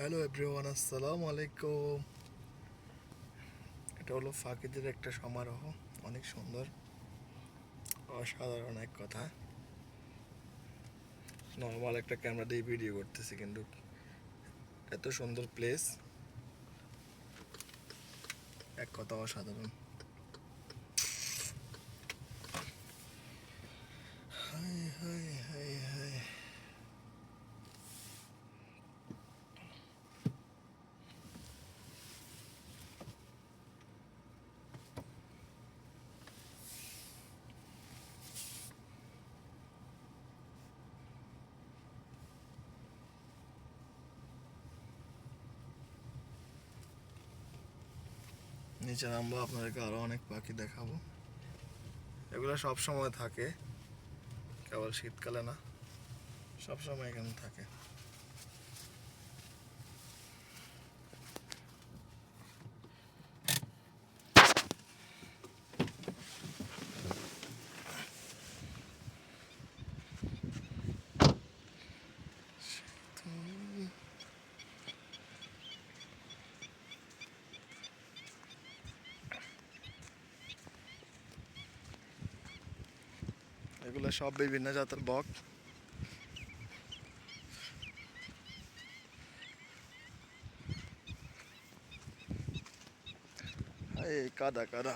Hello everyone, আসসালামু আলাইকুম। এটা হলো ফাকিদের একটা সমারোহ, অনেক সুন্দর, অসাধারণ এক কথা। নর্মাল একটা ক্যামেরা দিয়ে ভিডিও করতেছি, কিন্তু এত সুন্দর প্লেস, এক কথা অসাধারণ। High high high high. নিচে নামবো, আপনাদেরকে আরো অনেক পাখি দেখাবো। এগুলো সব সময় থাকে, কেবল শীতকালে না, সব সময় এখানে থাকে। এগুলো সব বিভিন্ন জাতের বক। এই কাদা কাদা,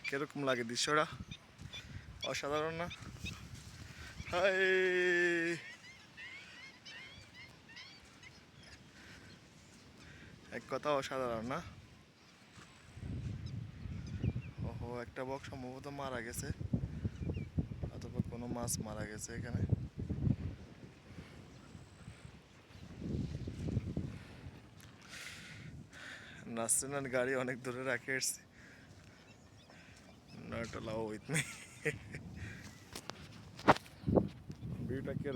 কিরকম লাগে দৃশ্যটা? অসাধারণ না? হাই, এক কথা অসাধারণ না? ওহো, একটা বক সম্ভবত মারা গেছে, অথবা কোনো মাছ মারা গেছে এখানে। নাসরিনের গাড়ি অনেক দূরে রাখে এসছি। Not allow with me. ভিউটা